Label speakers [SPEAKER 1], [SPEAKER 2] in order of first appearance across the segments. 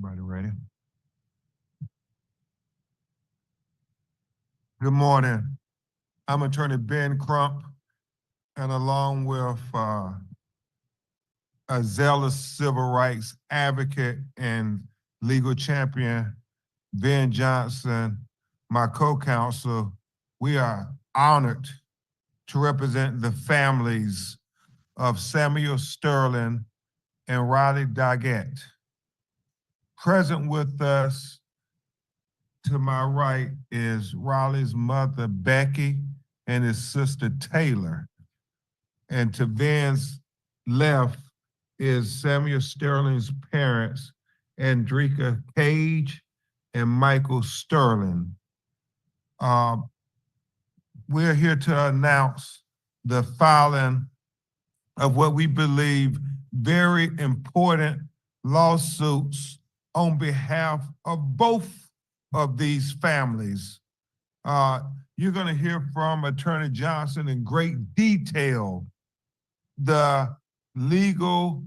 [SPEAKER 1] Everybody ready? Good morning. I'm Attorney Ben Crump, and along with a zealous civil rights advocate and legal champion, Ben Johnson, my co-counsel, we are honored to represent the families of Samuel Sterling and Riley Doggett. Present with us to my right is Riley's mother, Becky, and his sister, Taylor. And to Ben's left is Samuel Sterling's parents, Andrika Cage and Michael Sterling. We're here to announce the filing of what we believe very important lawsuits on behalf of both of these families. You're going to hear from Attorney Johnson in great detail the legal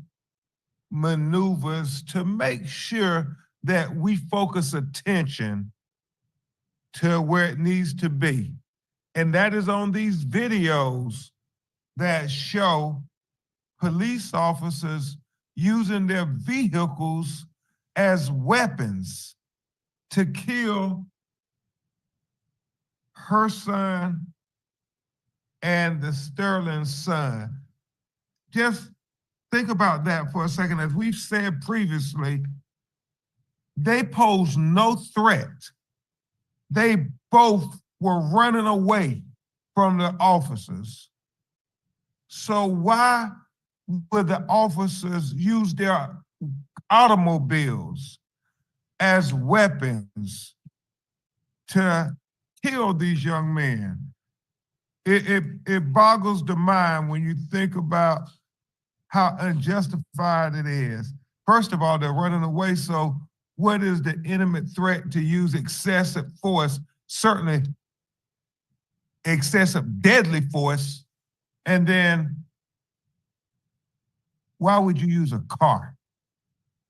[SPEAKER 1] maneuvers to make sure that we focus attention to where it needs to be. And that is on these videos that show police officers using their vehicles as weapons to kill her son and the Sterling son. Just think about that for a second. As we've said previously, they posed no threat. They both were running away from the officers. So why would the officers use their automobiles as weapons to kill these young men? It boggles the mind when you think about how unjustified it is. First of all, they're running away, so what is the imminent threat to use excessive force? Certainly excessive deadly force. And then why would you use a car?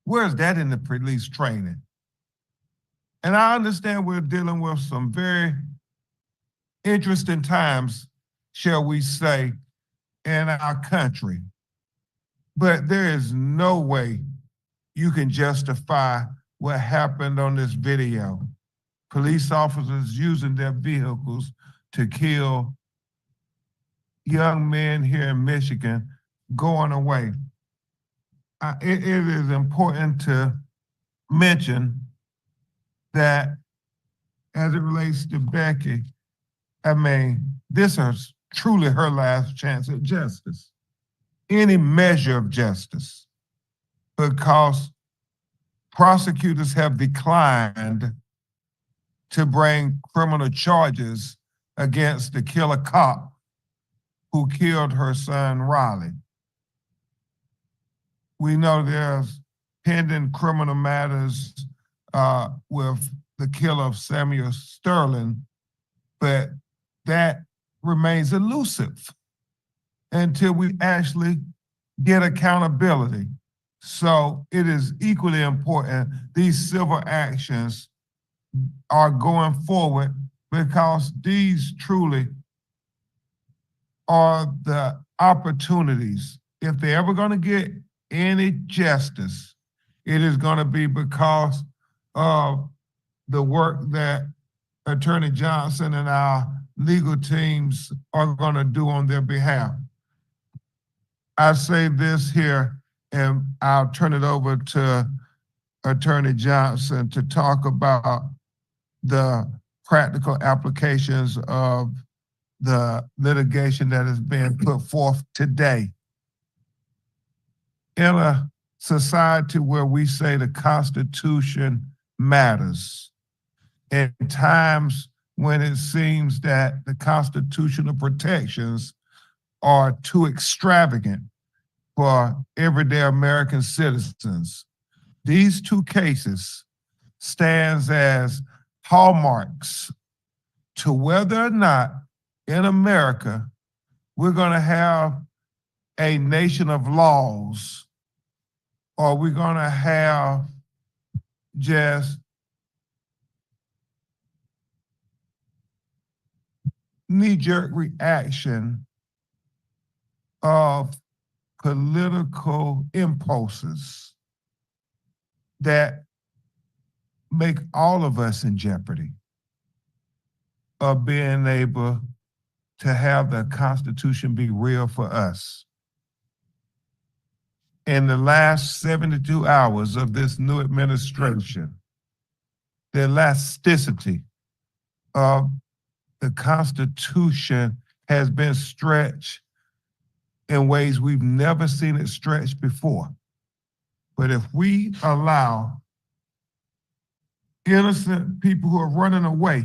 [SPEAKER 1] Where's that in the police training? And I understand we're dealing with some very interesting times, shall we say, in our country. But there is no way you can justify what happened on this video. Police officers using their vehicles to kill young men here in Michigan going away. It is important to mention that as it relates to Becky, I mean, this is truly her last chance at justice, any measure of justice, because prosecutors have declined to bring criminal charges against the killer cop who killed her son, Riley. We know there's pending criminal matters with the killer of Samuel Sterling, but that remains elusive until we actually get accountability. So it is equally important these civil actions are going forward, because these truly are the opportunities. If they're ever going to get any justice, it is going to be because of the work that Attorney Johnson and our legal teams are going to do on their behalf. I say this here, and I'll turn it over to Attorney Johnson to talk about the practical applications of the litigation that is being put forth today. In a society where we say the Constitution matters, in times when it seems that the constitutional protections are too extravagant for everyday American citizens, these two cases stands as hallmarks to whether or not in America we're going to have a nation of laws, or we're going to have just knee-jerk reaction of political impulses that make all of us in jeopardy of being able to have the Constitution be real for us. In the last 72 hours of this new administration, the elasticity of the Constitution has been stretched in ways we've never seen it stretched before. But if we allow innocent people who are running away,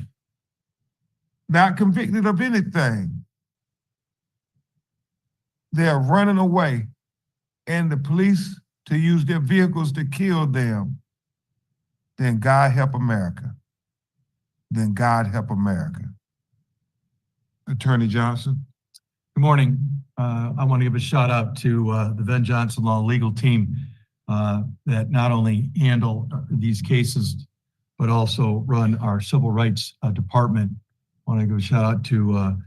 [SPEAKER 1] not convicted of anything, they're running away, and the police to use their vehicles to kill them, then God help America. Then God help America. Attorney Johnson.
[SPEAKER 2] Good morning. I want to give a shout out to the Ben Johnson Law legal team that not only handle these cases, but also run our civil rights department. I want to give a shout out to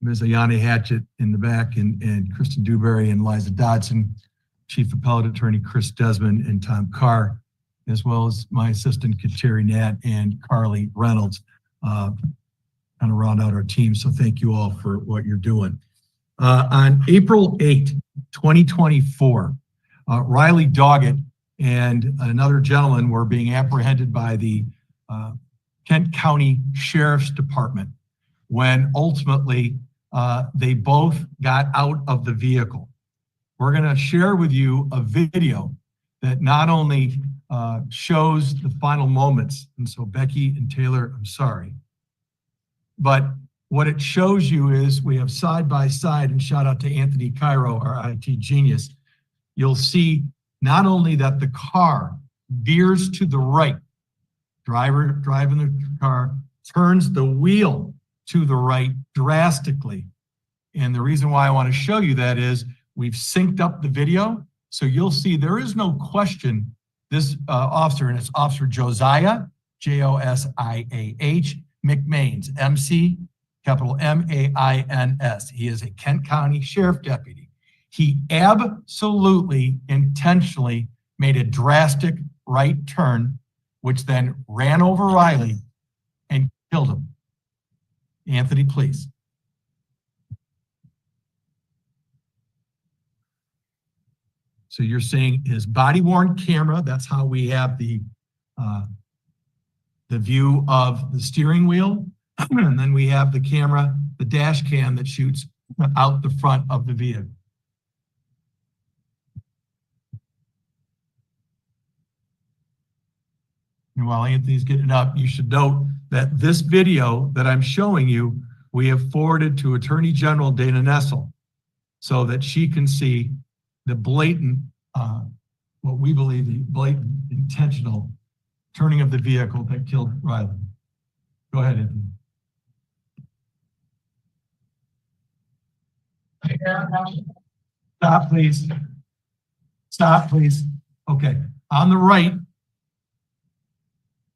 [SPEAKER 2] Ms. Ayane Hatchett in the back and Kristen Dewberry and Liza Dodson, Chief Appellate Attorney Chris Desmond and Tom Carr, as well as my assistant Kateri Nat and Carly Reynolds, kind of round out our team. So thank you all for what you're doing. On April 8, 2024, Riley Doggett and another gentleman were being apprehended by the Kent County Sheriff's Department when ultimately they both got out of the vehicle. We're going to share with you a video that not only shows the final moments, and so Becky and Taylor, I'm sorry, but what it shows you is we have side by side, and shout out to Anthony Cairo, our IT genius. You'll see not only that the car veers to the right, driver driving the car turns the wheel to the right drastically. And the reason why I want to show you that is we've synced up the video. So you'll see there is no question this officer, and it's Officer Josiah, Josiah McMains, MC, capital M-A-I-N-S. He is a Kent County Sheriff Deputy. He absolutely intentionally made a drastic right turn, which then ran over Riley and killed him. Anthony, please. So you're seeing his body-worn camera. That's how we have the view of the steering wheel. And then we have the camera, the dash cam that shoots out the front of the vehicle. And while Anthony's getting it up, you should note that this video that I'm showing you, we have forwarded to Attorney General Dana Nessel so that she can see the blatant, what we believe the blatant intentional turning of the vehicle that killed Riley. Go ahead, Anthony. Stop, please. Stop, please. Okay. On the right,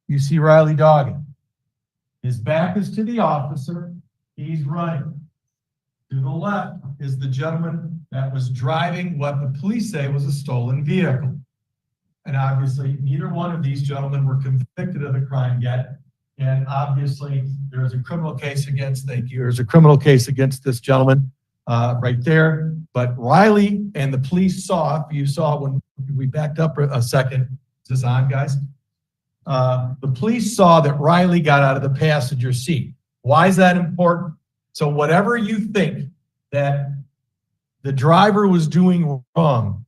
[SPEAKER 2] you see Riley Doggett. His back is to the officer. He's running. To the left is the gentleman that was driving what the police say was a stolen vehicle. And obviously, neither one of these gentlemen were convicted of the crime yet. And obviously, there is a criminal case against, thank you, there's a criminal case against this gentleman right there. But Riley and the police saw, if you saw when we backed up a second, is this on, guys? The police saw that Riley got out of the passenger seat. Why is that important? So whatever you think that the driver was doing wrong,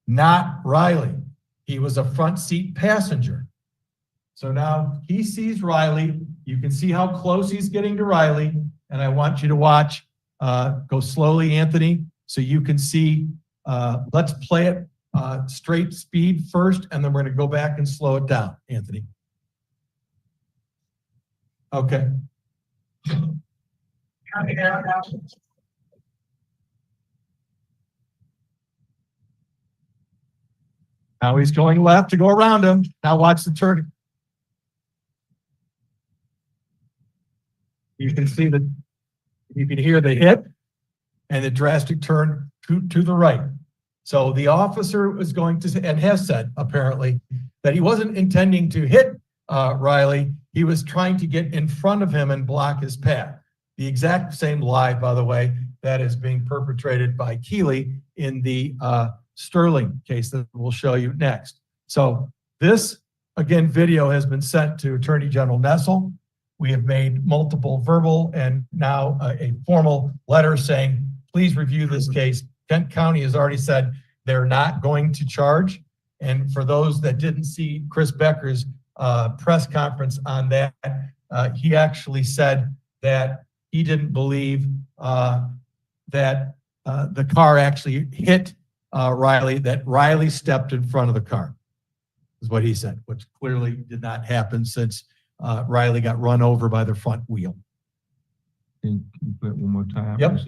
[SPEAKER 2] not Riley. He was a front seat passenger. So now he sees Riley. You can see how close he's getting to Riley. And I want you to watch, go slowly, Anthony, so you can see, let's play it straight speed first, and then we're gonna go back and slow it down, Anthony. Okay. Now he's going left to go around him. Now watch the turn. You can see that, you can hear the hit and the drastic turn to the right. So the officer was going to, and has said apparently, that he wasn't intending to hit Riley. He was trying to get in front of him and block his path. The exact same lie, by the way, that is being perpetrated by Keeley in the Sterling case that we'll show you next. So this, again, video has been sent to Attorney General Nessel. We have made multiple verbal and now a formal letter saying, please review this case. Kent County has already said they're not going to charge. And for those that didn't see Chris Becker's press conference on that, he actually said that he didn't believe that the car actually hit Riley, that Riley stepped in front of the car, is what he said, which clearly did not happen since Riley got run over by the front wheel.
[SPEAKER 1] Can you play it one more time?
[SPEAKER 2] Yep.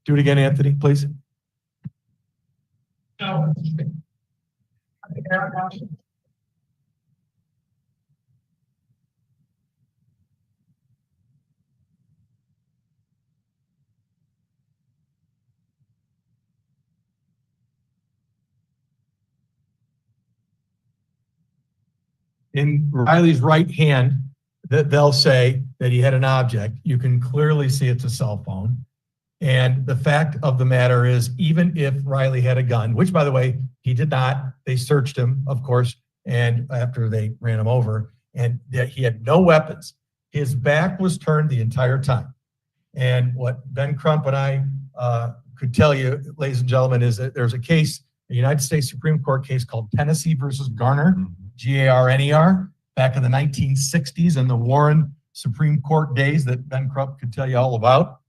[SPEAKER 2] Do it again, Anthony, please. In Riley's right hand, that they'll say that he had an object. You can clearly see it's a cell phone. And the fact of the matter is, even if Riley had a gun, which by the way, he did not, they searched him, of course, and after they ran him over, and that he had no weapons. His back was turned the entire time. And what Ben Crump and I could tell you, ladies and gentlemen, is that there's a case, a United States Supreme Court case called Tennessee versus Garner, Garner, back in the 1960s in the Warren Supreme Court days that Ben Crump could tell you all about.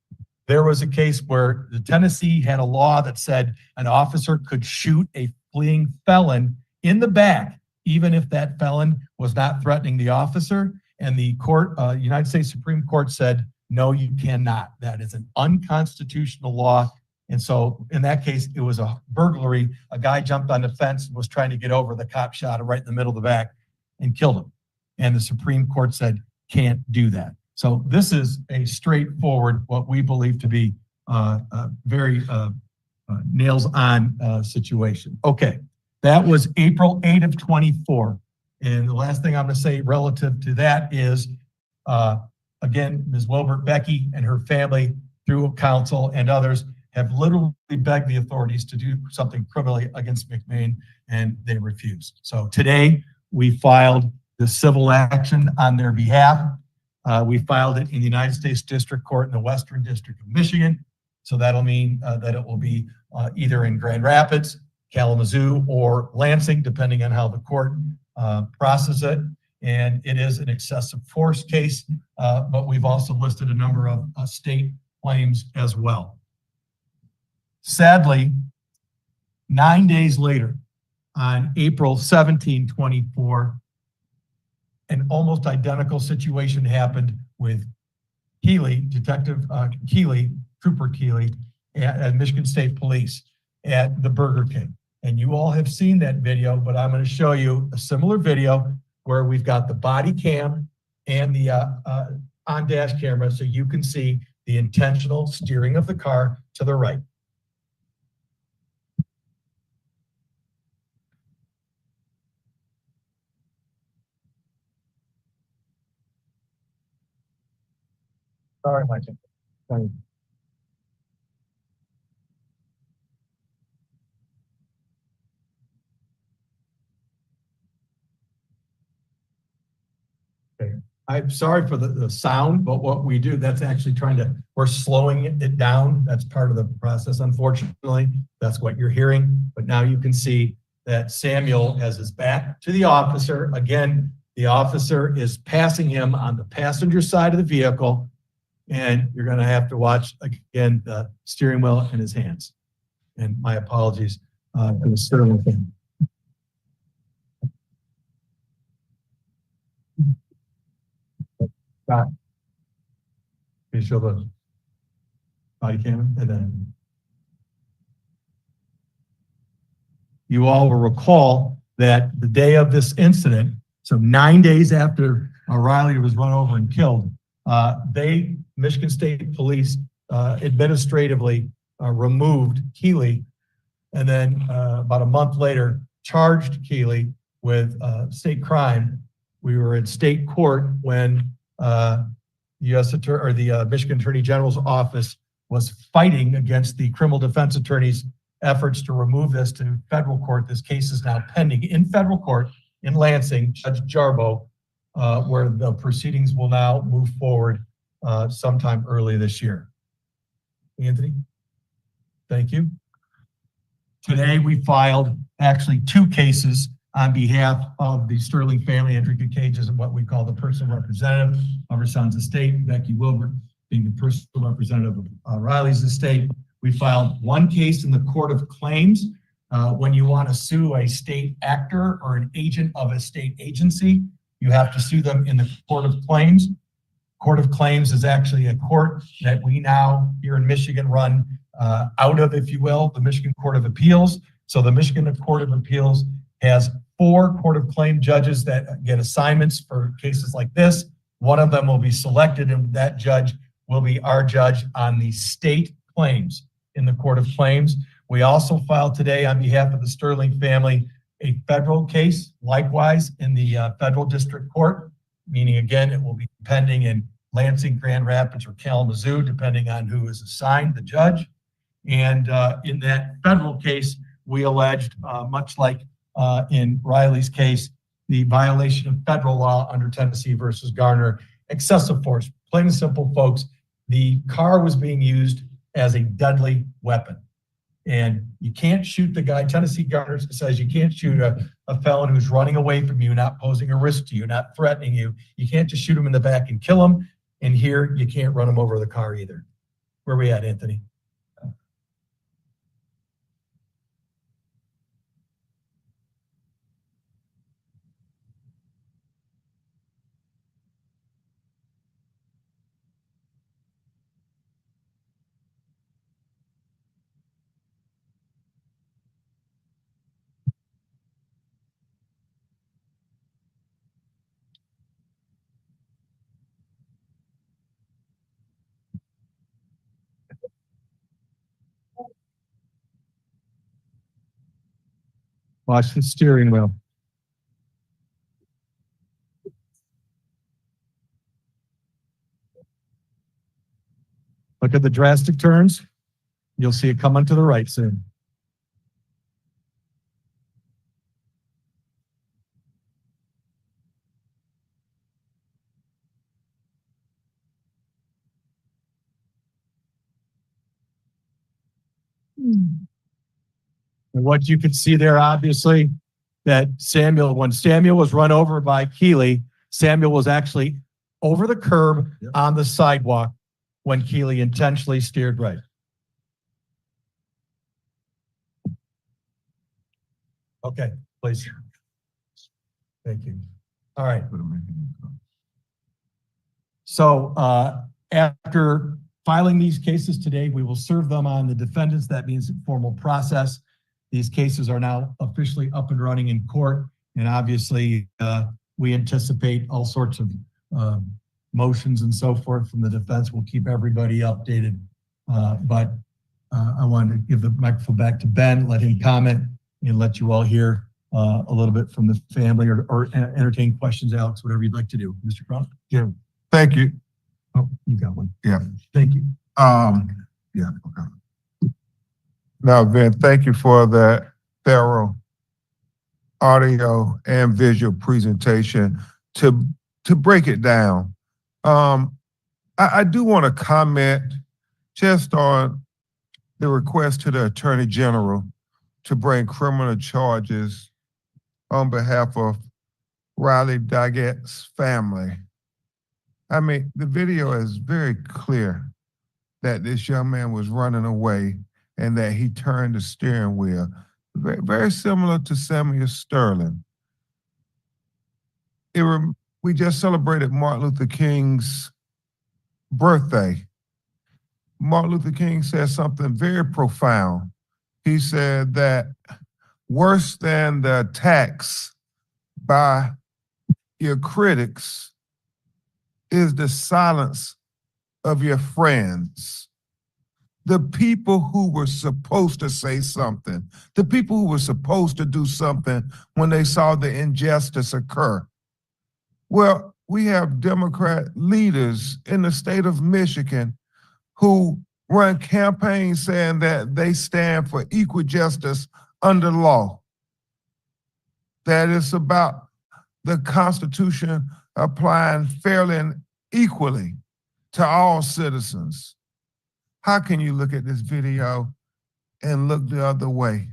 [SPEAKER 2] There was a case where the Tennessee had a law that said an officer could shoot a fleeing felon in the back, even if that felon was not threatening the officer. And the court, United States Supreme Court said, no, you cannot. That is an unconstitutional law. And so in that case, it was a burglary. A guy jumped on the fence and was trying to get over. The cop shot him right in the middle of the back and killed him. And the Supreme Court said, can't do that. So this is a straightforward, what we believe to be a very nails on situation. Okay, that was April 8 of 24. And the last thing I'm going to say relative to that is, again, Ms. Wilbert Becky and her family through counsel and others have literally begged the authorities to do something criminally against McMain, and they refused. So today we filed the civil action on their behalf. We filed it in the United States District Court in the Western District of Michigan. So that'll mean that it will be either in Grand Rapids, Kalamazoo, or Lansing, depending on how the court processes it. And it is an excessive force case, but we've also listed a number of state claims as well. Sadly, 9 days later, on April 17, 24, an almost identical situation happened with Keeley, Detective Keeley, Trooper Keeley at Michigan State Police at the Burger King. And you all have seen that video, but I'm going to show you a similar video where we've got the body cam and the on-dash camera so you can see the intentional steering of the car to the right. Sorry, Mike. Sorry. Okay. I'm sorry for the sound, but what we do, that's actually we're slowing it down. That's part of the process, unfortunately. That's what you're hearing. But now you can see that Samuel has his back to the officer. Again, the officer is passing him on the passenger side of the vehicle. And you're going to have to watch, again, the steering wheel in his hands. And my apologies for the steering thing. Scott, can you show the body camera? And then you all will recall that the day of this incident, so 9 days after Riley was run over and killed, Michigan State Police administratively removed Keeley, and then about a month later charged Keeley with state crime. We were in state court when U.S. Attorney or the Michigan Attorney General's office was fighting against the criminal defense attorney's efforts to remove this to federal court. This case is now pending in federal court in Lansing, Judge Jarbo, where the proceedings will now move forward sometime early this year. Anthony, thank you. Today we filed actually 2 cases on behalf of the Sterling family. Enrique Cage is what we call the personal representative of her son's estate, Becky Wilbert being the personal representative of Riley's estate. We filed 1 case in the Court of Claims. When you want to sue a state actor or an agent of a state agency, you have to sue them in the Court of Claims. Court of Claims is actually a court that we now here in Michigan run out of, if you will, the Michigan Court of Appeals. So the Michigan Court of Appeals has 4 Court of Claim judges that get assignments for cases like this. One of them will be selected, and that judge will be our judge on the state claims in the Court of Claims. We also filed today on behalf of the Sterling family a federal case, likewise in the federal district court, meaning again, it will be pending in Lansing, Grand Rapids, or Kalamazoo, depending on who is assigned the judge. And in that federal case, we alleged, much like in Riley's case, the violation of federal law under Tennessee versus Garner, excessive force. Plain and simple, folks, the car was being used as a deadly weapon. And you can't shoot the guy. Tennessee Garner says you can't shoot a felon who's running away from you, not posing a risk to you, not threatening you. You can't just shoot him in the back and kill him. And here, you can't run him over the car either. Where are we at, Anthony? Watch the steering wheel. Look at the drastic turns. You'll see it coming to the right soon. And what you can see there, obviously, that when Samuel was run over by Keeley, Samuel was actually over the curb on the sidewalk when Keeley intentionally steered right. Okay, please. Thank you. All right. So after filing these cases today, we will serve them on the defendants. That means a formal process. These cases are now officially up and running in court. And obviously, we anticipate all sorts of motions and so forth from the defense. We'll keep everybody updated. But I wanted to give the microphone back to Ben, let him comment, and let you all hear a little bit from the family or entertain questions, Alex, whatever you'd like to do. Mr. Crown?
[SPEAKER 1] Yeah, thank you.
[SPEAKER 2] Oh, you got one.
[SPEAKER 1] Yeah.
[SPEAKER 2] Thank you.
[SPEAKER 1] Yeah, okay. Now, Ben, thank you for that thorough audio and visual presentation. To break it down, I do want to comment just on the request to the Attorney General to bring criminal charges on behalf of Riley Doggett's family. I mean, the video is very clear that this young man was running away and that he turned the steering wheel. Very, very similar to Samuel Sterling. We just celebrated Martin Luther King's birthday. Martin Luther King said something very profound. He said that worse than the attacks by your critics is the silence of your friends. The people who were supposed to say something, the people who were supposed to do something when they saw the injustice occur. Well, we have Democrat leaders in the state of Michigan who run campaigns saying that they stand for equal justice under law. That it's about the Constitution applying fairly and equally to all citizens. How can you look at this video and look the other way?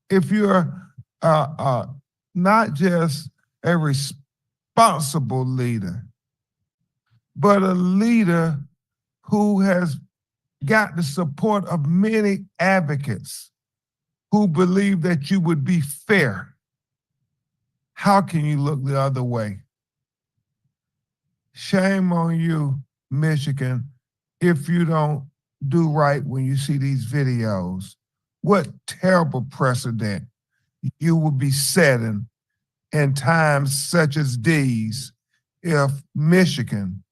[SPEAKER 1] If you're not just a responsible leader, but a leader who has got the support of many advocates who believe that you would be fair, how can you look the other way? Shame on you, Michigan, if you don't do right when you see these videos. What terrible precedent you will be setting in times such as these if Michigan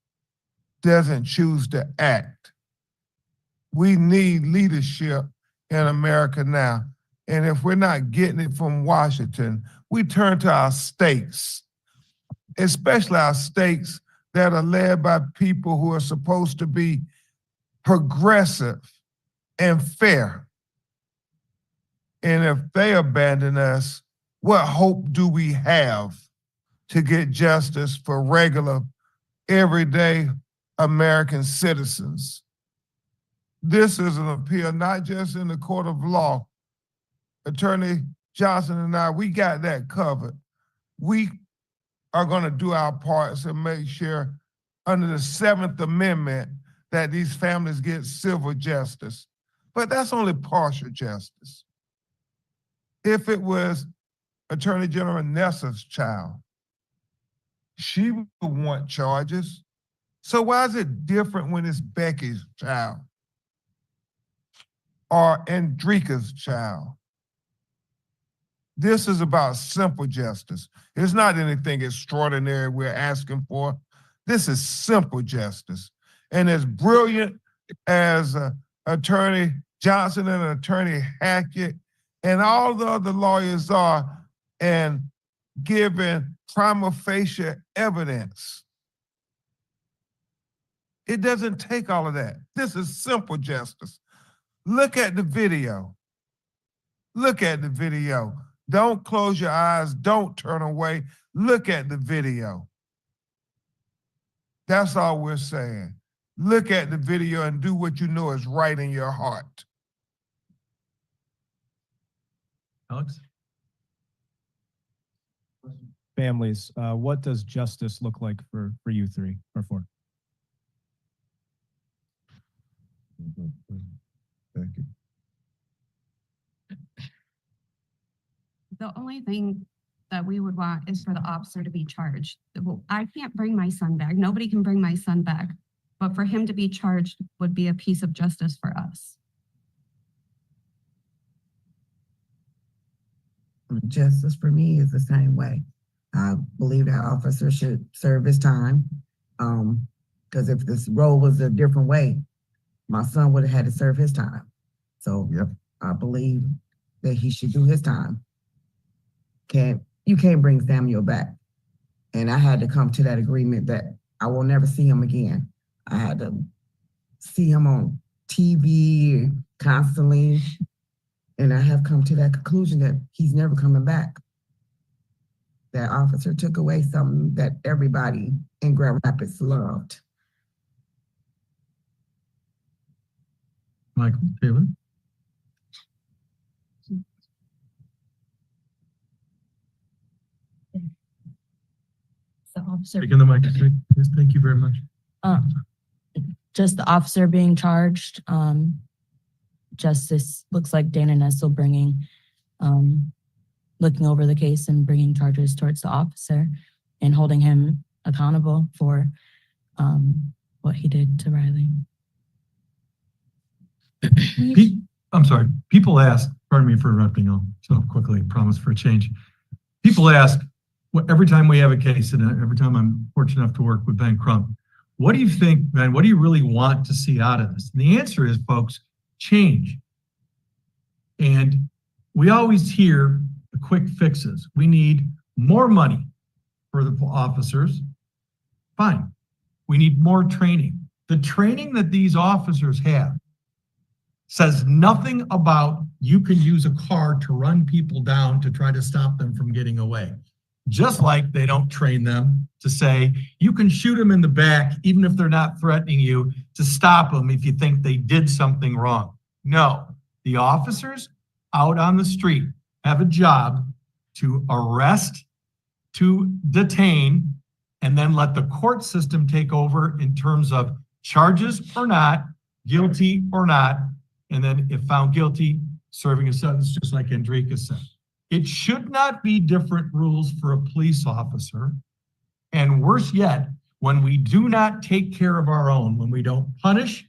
[SPEAKER 1] doesn't choose to act. We need leadership in America now. And if we're not getting it from Washington, we turn to our states, especially our states that are led by people who are supposed to be progressive and fair. And if they abandon us, what hope do we have to get justice for regular, everyday American citizens? This is an appeal not just in the court of law. Attorney Johnson and I, we got that covered. We are going to do our parts and make sure under the 7th Amendment that these families get civil justice. But that's only partial justice. If it was Attorney General Nessa's child, she would want charges. So why is it different when it's Becky's child or Andrika's child? This is about simple justice. It's not anything extraordinary we're asking for. This is simple justice. And as brilliant as Attorney Johnson and Attorney Hackett and all the other lawyers are and giving prima facie evidence, it doesn't take all of that. This is simple justice. Look at the video. Look at the video. Don't close your eyes. Don't turn away. Look at the video. That's all we're saying. Look at the video and do what you know is right in your heart.
[SPEAKER 2] Alex?
[SPEAKER 3] Families, what does justice look like for you three or four?
[SPEAKER 1] Thank you.
[SPEAKER 4] The only thing that we would want is for the officer to be charged. Well, I can't bring my son back. Nobody can bring my son back. But for him to be charged would be a piece of justice for us.
[SPEAKER 5] Justice for me is the same way. I believe that officer should serve his time. Because if this role was a different way, my son would have had to serve his time. So
[SPEAKER 1] Yep.
[SPEAKER 5] I believe that he should do his time. You can't bring Samuel back. And I had to come to that agreement that I will never see him again. I had to see him on TV constantly. And I have come to that conclusion that he's never coming back. That officer took away something that everybody in Grand Rapids loved.
[SPEAKER 2] Michael Taylor?
[SPEAKER 6] The officer,
[SPEAKER 2] Speak in the mic, please. Thank you very much.
[SPEAKER 6] just the officer being charged. Justice looks like Dana Nessel looking over the case and bringing charges towards the officer and holding him accountable for what he did to Riley.
[SPEAKER 2] I'm sorry, people ask, Pardon me for interrupting. I'll so quickly promise for a change. People ask, every time we have a case, and every time I'm fortunate enough to work with Ben Crump, what do you think, Ben? What do you really want to see out of this? And the answer is, folks, change. And we always hear the quick fixes. We need more money for the officers. Fine. We need more training. The training that these officers have says nothing about you can use a car to run people down to try to stop them from getting away. Just like they don't train them to say, you can shoot them in the back, even if they're not threatening you, to stop them if you think they did something wrong. No, the officers out on the street have a job to arrest, to detain, and then let the court system take over in terms of charges or not, guilty or not, and then if found guilty, serving a sentence just like Andrika said. It should not be different rules for a police officer. And worse yet, when we do not take care of our own, when we don't punish,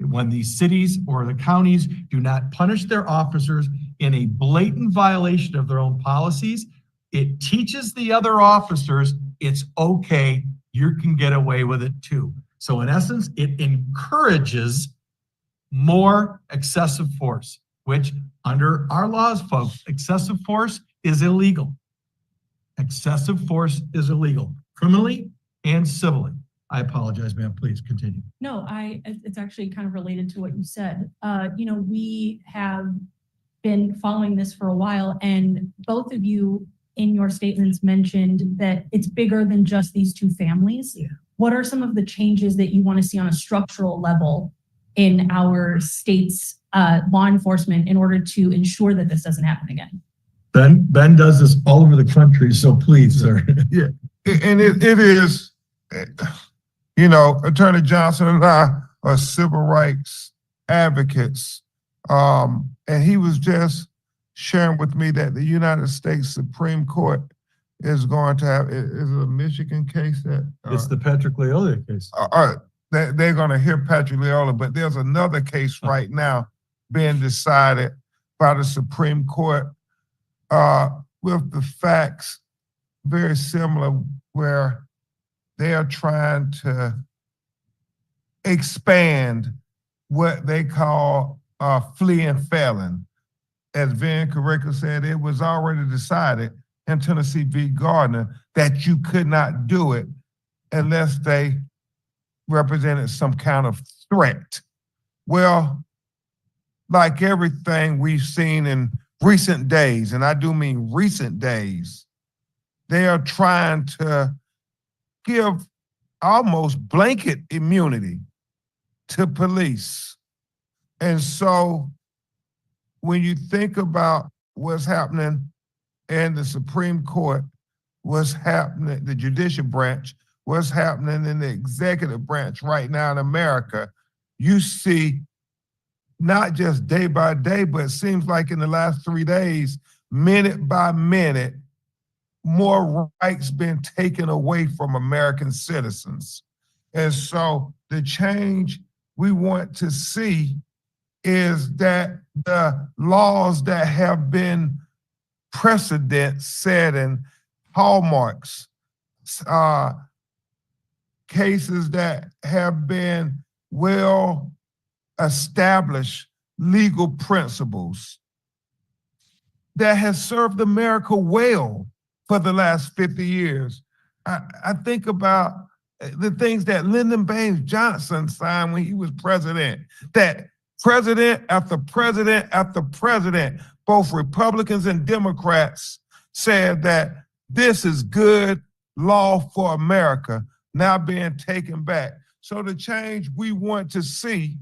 [SPEAKER 2] when these cities or the counties do not punish their officers in a blatant violation of their own policies, it teaches the other officers it's okay, you can get away with it too. So in essence, it encourages more excessive force, which under our laws, folks, excessive force is illegal. Excessive force is illegal, criminally and civilly. I apologize, ma'am. Please continue.
[SPEAKER 7] No, it's actually kind of related to what you said. We have been following this for a while, and both of you in your statements mentioned that it's bigger than just these two families.
[SPEAKER 5] Yeah.
[SPEAKER 7] What are some of the changes that you want to see on a structural level in our state's law enforcement in order to ensure that this doesn't happen again?
[SPEAKER 2] Ben does this all over the country, so please, sir.
[SPEAKER 1] Yeah, and it is, Attorney Johnson and I are civil rights advocates. And he was just sharing with me that the United States Supreme Court is going to have, is it a Michigan case that?
[SPEAKER 2] It's the Patrick Leolia case.
[SPEAKER 1] They're going to hear Patrick Leolia, but there's another case right now being decided by the Supreme Court with the facts very similar, where they are trying to expand what they call a fleeing felon. As Van Carrico said, it was already decided in Tennessee v. Gardner that you could not do it unless they represented some kind of threat. Well, like everything we've seen in recent days, and I do mean recent days, they are trying to give almost blanket immunity to police. And so when you think about what's happening in the Supreme Court, what's happening, the judicial branch, what's happening in the executive branch right now in America, you see not just day by day, but it seems like in the last 3 days, minute by minute, more rights been taken away from American citizens. And so the change we want to see is that the laws that have been precedent setting hallmarks, cases that have been well established legal principles that has served America well for the last 50 years. I think about the things that Lyndon Baines Johnson signed when he was president, that president after president after president, both Republicans and Democrats, said that this is good law for America, now being taken back. So the change we want to see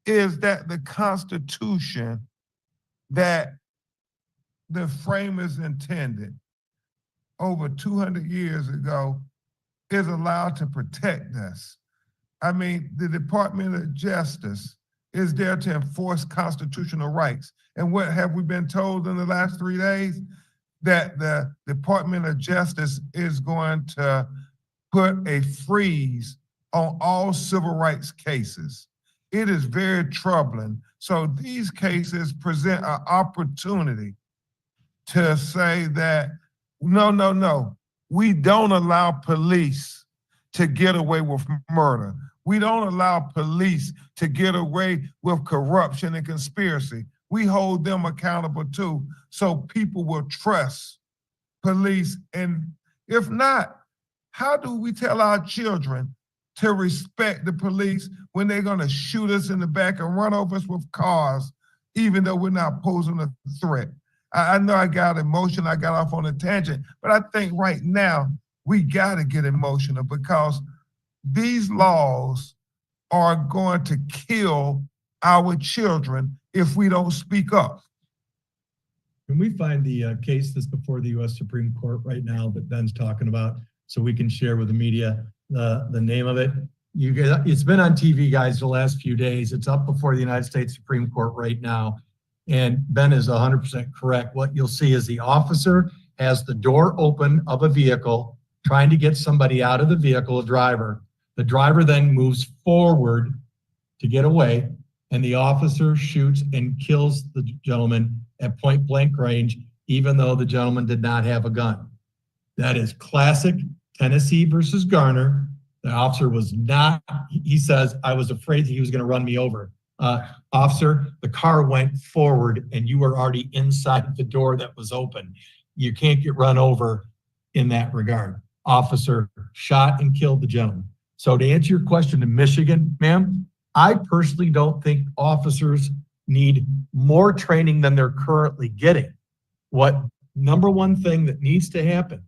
[SPEAKER 1] is that the Constitution that the framers intended over 200 years ago is allowed to protect us. I mean, the Department of Justice is there to enforce constitutional rights. And what have we been told in the last 3 days? That the Department of Justice is going to put a freeze on all civil rights cases. It is very troubling. So these cases present an opportunity to say that, no, we don't allow police to get away with murder. We don't allow police to get away with corruption and conspiracy. We hold them accountable too, so people will trust police. And if not, how do we tell our children to respect the police when they're gonna shoot us in the back and run over us with cars, even though we're not posing a threat? I know I got emotional, I got off on a tangent, but I think right now we gotta get emotional because these laws are going to kill our children if we don't speak up.
[SPEAKER 2] Can we find the case that's before the U.S. Supreme Court right now that Ben's talking about, so we can share with the media the name of it? You guys, it's been on TV, guys, the last few days. It's up before the United States Supreme Court right now. And Ben is 100% correct. What you'll see is the officer has the door open of a vehicle, trying to get somebody out of the vehicle, a driver. The driver then moves forward to get away, and the officer shoots and kills the gentleman at point blank range, even though the gentleman did not have a gun. That is classic Tennessee versus Garner. The officer was not, he says, I was afraid he was going to run me over. Officer, the car went forward and you were already inside the door that was open. You can't get run over in that regard. Officer shot and killed the gentleman. So to answer your question in Michigan, ma'am, I personally don't think officers need more training than they're currently getting. What number one thing that needs to happen,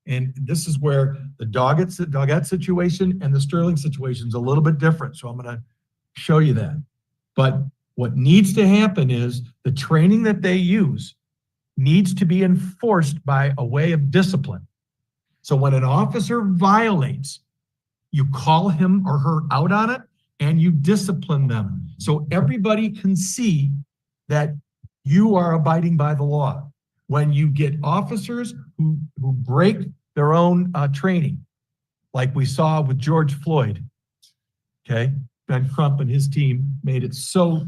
[SPEAKER 2] and this is where the Doggett situation and the Sterling situation is a little bit different. So I'm going to show you that. But what needs to happen is the training that they use needs to be enforced by a way of discipline. So when an officer violates, you call him or her out on it and you discipline them. So everybody can see that you are abiding by the law. When you get officers who break their own training, like we saw with George Floyd, okay? Ben Crump and his team made it so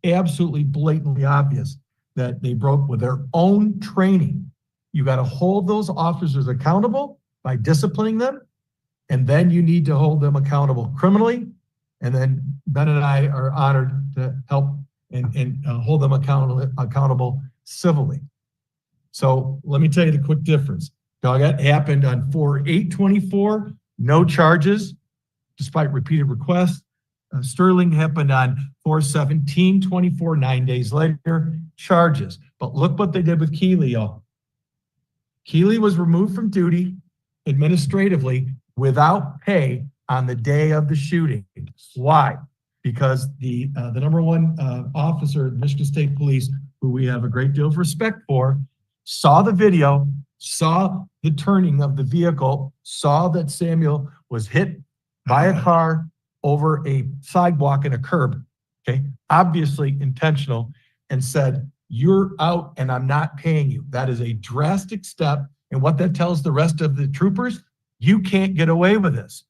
[SPEAKER 2] absolutely blatantly obvious that they broke with their own training. You got to hold those officers accountable by disciplining them, and then you need to hold them accountable criminally. And then Ben and I are honored to help and hold them accountable civilly. So let me tell you the quick difference. Doggett happened on 4/8/24, no charges, despite repeated requests. Sterling happened on 4/17/24, 9 days later, charges. But look what they did with Keeley, y'all. Keeley was removed from duty administratively without pay on the day of the shooting. Why? Because the number one officer of Michigan State Police, who we have a great deal of respect for, saw the video, saw the turning of the vehicle, saw that Samuel was hit by a car over a sidewalk and a curb, okay? Obviously intentional, and said, you're out and I'm not paying you. That is a drastic step. And what that tells the rest of the troopers, you can't get away with this.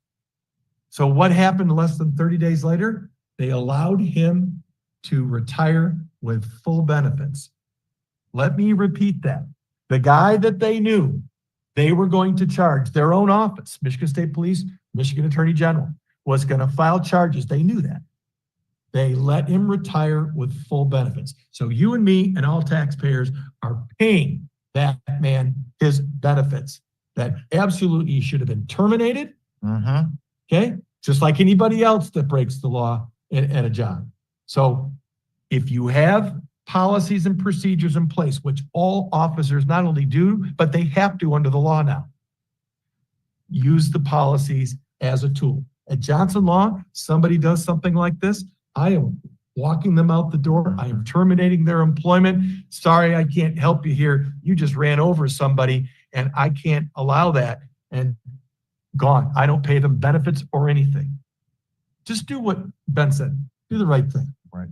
[SPEAKER 2] So what happened less than 30 days later? They allowed him to retire with full benefits. Let me repeat that. The guy that they knew they were going to charge, their own office, Michigan State Police, Michigan Attorney General, was going to file charges. They knew that. They let him retire with full benefits. So you and me and all taxpayers are paying that man his benefits that absolutely should have been terminated. Okay? Just like anybody else that breaks the law at a job. So if you have policies and procedures in place, which all officers not only do, but they have to under the law now, use the policies as a tool. At Johnson Law, somebody does something like this, I am walking them out the door. I am terminating their employment. Sorry, I can't help you here. You just ran over somebody and I can't allow that. And gone. I don't pay them benefits or anything. Just do what Ben said. Do the right thing.
[SPEAKER 1] Right.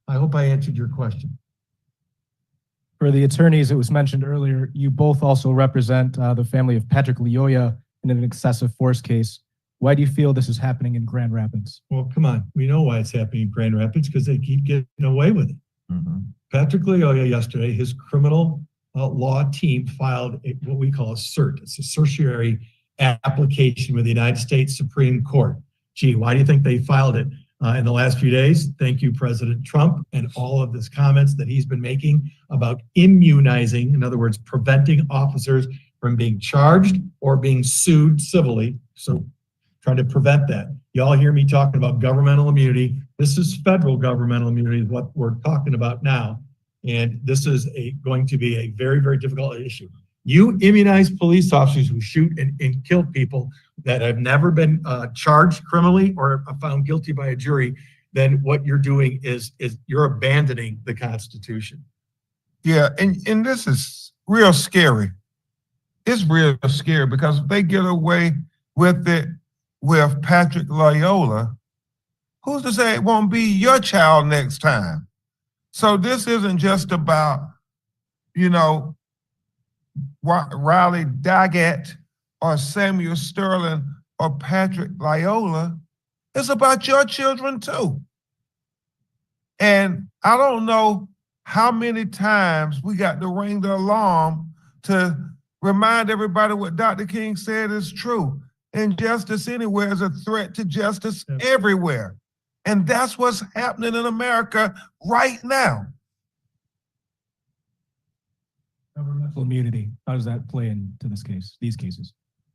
[SPEAKER 2] I hope I answered your question.
[SPEAKER 3] For the attorneys, it was mentioned earlier, you both also represent the family of Patrick Lyoya in an excessive force case. Why do you feel this is happening in Grand Rapids?
[SPEAKER 2] Well, come on. We know why it's happening in Grand Rapids because they keep getting away with it. Patrick Loyola yesterday, his criminal law team filed what we call a cert. It's a certiorari application with the United States Supreme Court. Gee, why do you think they filed it in the last few days? Thank you, President Trump, and all of his comments that he's been making about immunizing, in other words, preventing officers from being charged or being sued civilly. So trying to prevent that. Y'all hear me talking about governmental immunity. This is federal governmental immunity is what we're talking about now. And this is going to be a very, very difficult issue. You immunize police officers who shoot and kill people that have never been charged criminally or found guilty by a jury, then what you're doing is you're abandoning the Constitution.
[SPEAKER 1] Yeah, and this is real scary. It's real scary because if they get away with it with Patrick Loyola, who's to say it won't be your child next time? So this isn't just about, you know, Riley Doggett or Samuel Sterling or Patrick Loyola. It's about your children too. And I don't know how many times we got to ring the alarm to remind everybody what Dr. King said is true. Injustice anywhere is a threat to justice everywhere. And that's what's happening in America right now.
[SPEAKER 3] Governmental immunity, how does that play into this case, these cases?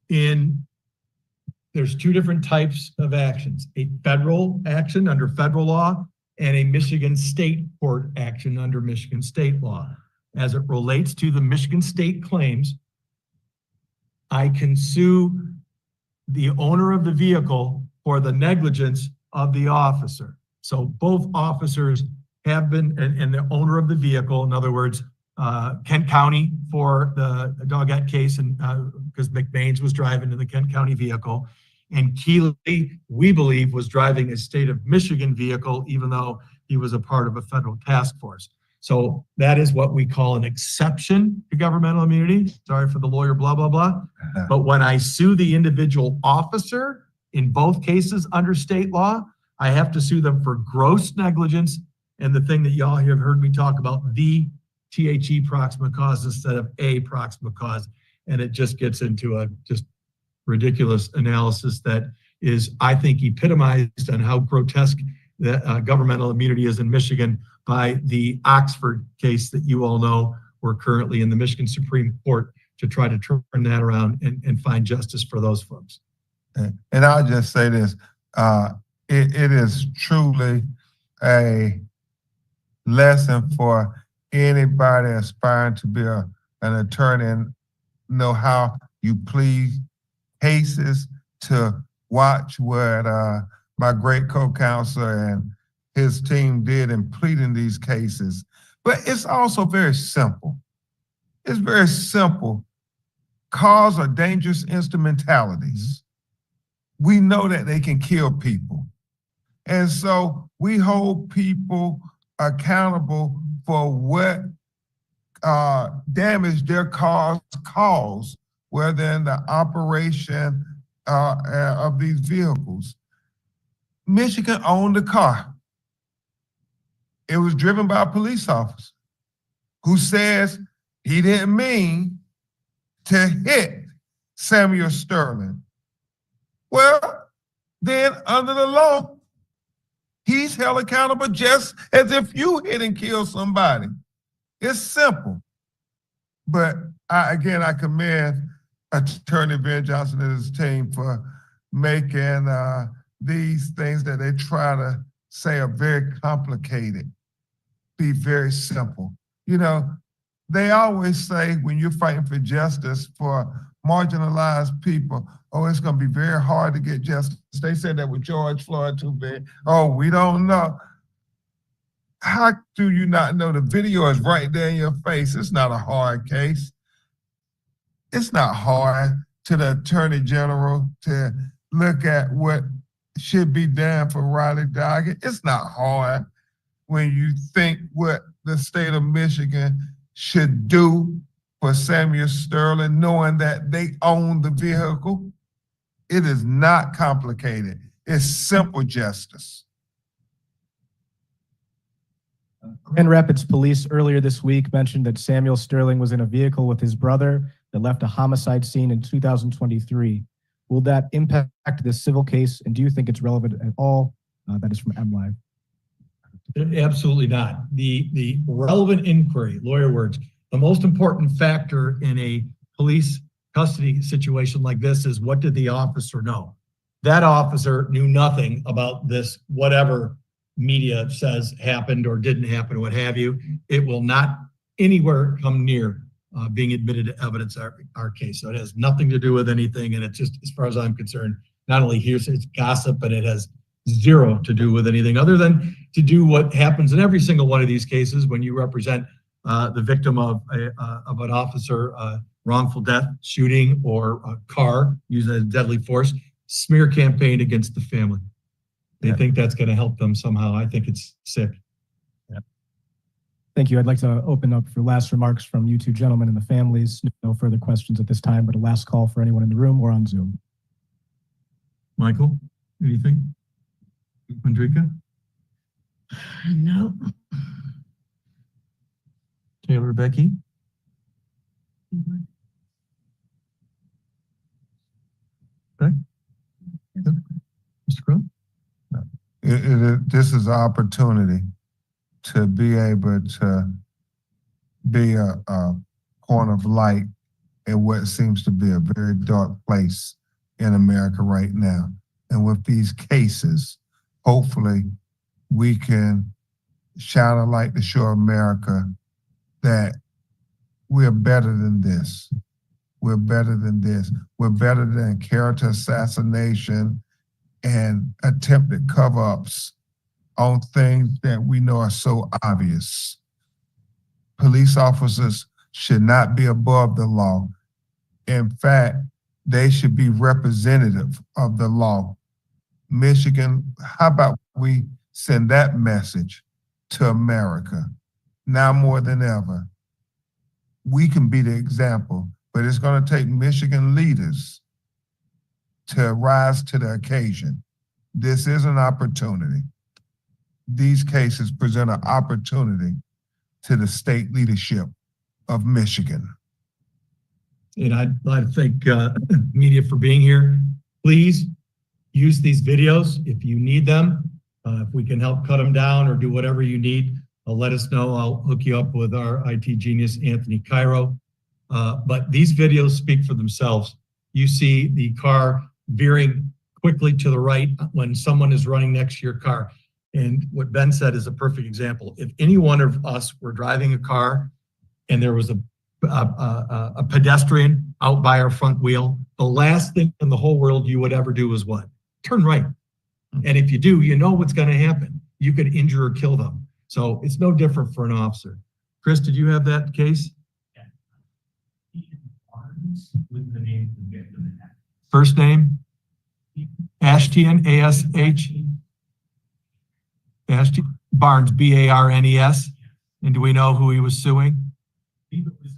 [SPEAKER 2] There's two different types of actions, a federal action under federal law and a Michigan state court action under Michigan state law. As it relates to the Michigan state claims, I can sue the owner of the vehicle for the negligence of the officer. So both officers have been, and the owner of the vehicle, in other words, Kent County for the Doggett case, and because McBain's was driving in the Kent County vehicle, and Keeley, we believe, was driving a state of Michigan vehicle, even though he was a part of a federal task force. So that is what we call an exception to governmental immunity. Sorry for the lawyer, blah, blah, blah. But when I sue the individual officer in both cases under state law, I have to sue them for gross negligence. And the thing that y'all have heard me talk about, the THE proximate cause instead of a proximate cause. And it just gets into a just ridiculous analysis that is, I think, epitomized on how grotesque the governmental immunity is in Michigan by the Oxford case that you all know. We're currently in the Michigan Supreme Court to try to turn that around and find justice for those folks.
[SPEAKER 1] And I'll just say this, it is truly a lesson for anybody aspiring to be an attorney and know how you plead cases, to watch what my great co-counselor and his team did in pleading these cases. But it's also very simple. It's very simple. Cars are dangerous instrumentalities. We know that they can kill people. And so we hold people accountable for what damage their cars cause, whether in the operation of these vehicles. Michigan owned the car. It was driven by a police officer who says he didn't mean to hit Samuel Sterling. Well, then under the law, he's held accountable just as if you hit and kill somebody. It's simple. But I commend Attorney Ben Johnson and his team for making these things that they try to say are very complicated be very simple. You know, they always say when you're fighting for justice for marginalized people, oh, it's going to be very hard to get justice. They said that with George Floyd too big. Oh, we don't know. How do you not know? The video is right there in your face. It's not a hard case. It's not hard to the Attorney General to look at what should be done for Riley Doggett. It's not hard when you think what the state of Michigan should do for Samuel Sterling, knowing that they own the vehicle. It is not complicated. It's simple justice.
[SPEAKER 3] Grand Rapids Police earlier this week mentioned that Samuel Sterling was in a vehicle with his brother that left a homicide scene in 2023. Will that impact this civil case, and do you think it's relevant at all? That is from MLive.
[SPEAKER 2] Absolutely not. The relevant inquiry, lawyer words, the most important factor in a police custody situation like this is, what did the officer know? That officer knew nothing about this, whatever media says happened or didn't happen, or what have you. It will not anywhere come near being admitted to evidence our case. So it has nothing to do with anything. And it's just, as far as I'm concerned, not only hearsay, it's gossip, but it has zero to do with anything other than to do what happens in every single one of these cases when you represent the victim of an officer, wrongful death, shooting, or a car used as deadly force, smear campaign against the family. They think that's going to help them somehow. I think it's sick.
[SPEAKER 3] Thank you. I'd like to open up for last remarks from you two gentlemen and the families. No further questions at this time, but a last call for anyone in the room or on Zoom.
[SPEAKER 2] Michael, anything? Andrika?
[SPEAKER 5] No.
[SPEAKER 2] Taylor, Becky? Okay. Mr. Crowe?
[SPEAKER 1] This is an opportunity to be able to be a point of light in what seems to be a very dark place in America right now. And with these cases, hopefully we can shine a light to show America that we're better than this. We're better than this. We're better than character assassination and attempted cover-ups on things that we know are so obvious. Police officers should not be above the law. In fact, they should be representative of the law. Michigan, how about we send that message to America? Now more than ever, we can be the example, but it's going to take Michigan leaders to rise to the occasion. This is an opportunity. These cases present an opportunity to the state leadership of Michigan.
[SPEAKER 2] And I'd like to thank media for being here. Please use these videos if you need them. If we can help cut them down or do whatever you need, let us know. I'll hook you up with our IT genius, Anthony Cairo. But these videos speak for themselves. You see the car veering quickly to the right when someone is running next to your car. And what Ben said is a perfect example. If any one of us were driving a car and there was a pedestrian out by our front wheel, the last thing in the whole world you would ever do is what? Turn right. And if you do, you know what's going to happen. You could injure or kill them. So it's no different for an officer. Chris, did you have that case?
[SPEAKER 8] With the name of the victim.
[SPEAKER 2] First name? Ashtian, A-S-H? Ashtian? Barnes, B-A-R-N-E-S? And do we know who he was suing?
[SPEAKER 8] I think it was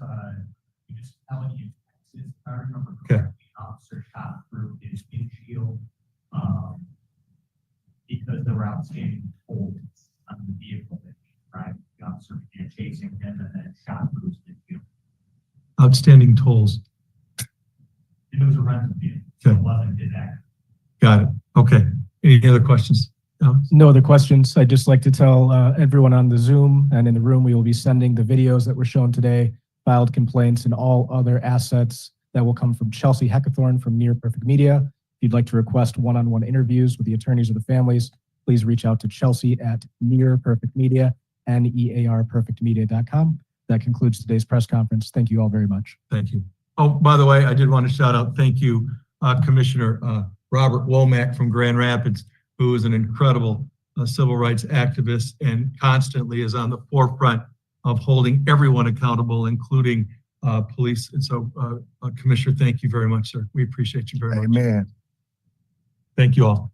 [SPEAKER 8] municipality in Texas. I remember
[SPEAKER 2] Okay.
[SPEAKER 8] correctly, the officer shot through his windshield because there were outstanding tolls on the vehicle that he drive. The officer began chasing him and then shot through his windshield.
[SPEAKER 2] Outstanding tolls.
[SPEAKER 8] And it was a rental vehicle, so it wasn't his act.
[SPEAKER 2] Got it. Okay. Any other questions? Alex?
[SPEAKER 3] No other questions. I'd just like to tell everyone on the Zoom and in the room, we will be sending the videos that were shown today, filed complaints, and all other assets that will come from Chelsea Heckathorn from Near Perfect Media. If you'd like to request one-on-one interviews with the attorneys or the families, please reach out to Chelsea at Near Perfect Media, NEARPerfectmedia.com. That concludes today's press conference. Thank you all very much.
[SPEAKER 2] Thank you. Oh, by the way, I did want to shout out, thank you, Commissioner Robert Womack from Grand Rapids, who is an incredible civil rights activist and constantly is on the forefront of holding everyone accountable, including police. And so, Commissioner, thank you very much, sir. We appreciate you very much.
[SPEAKER 1] Amen.
[SPEAKER 2] Thank you all.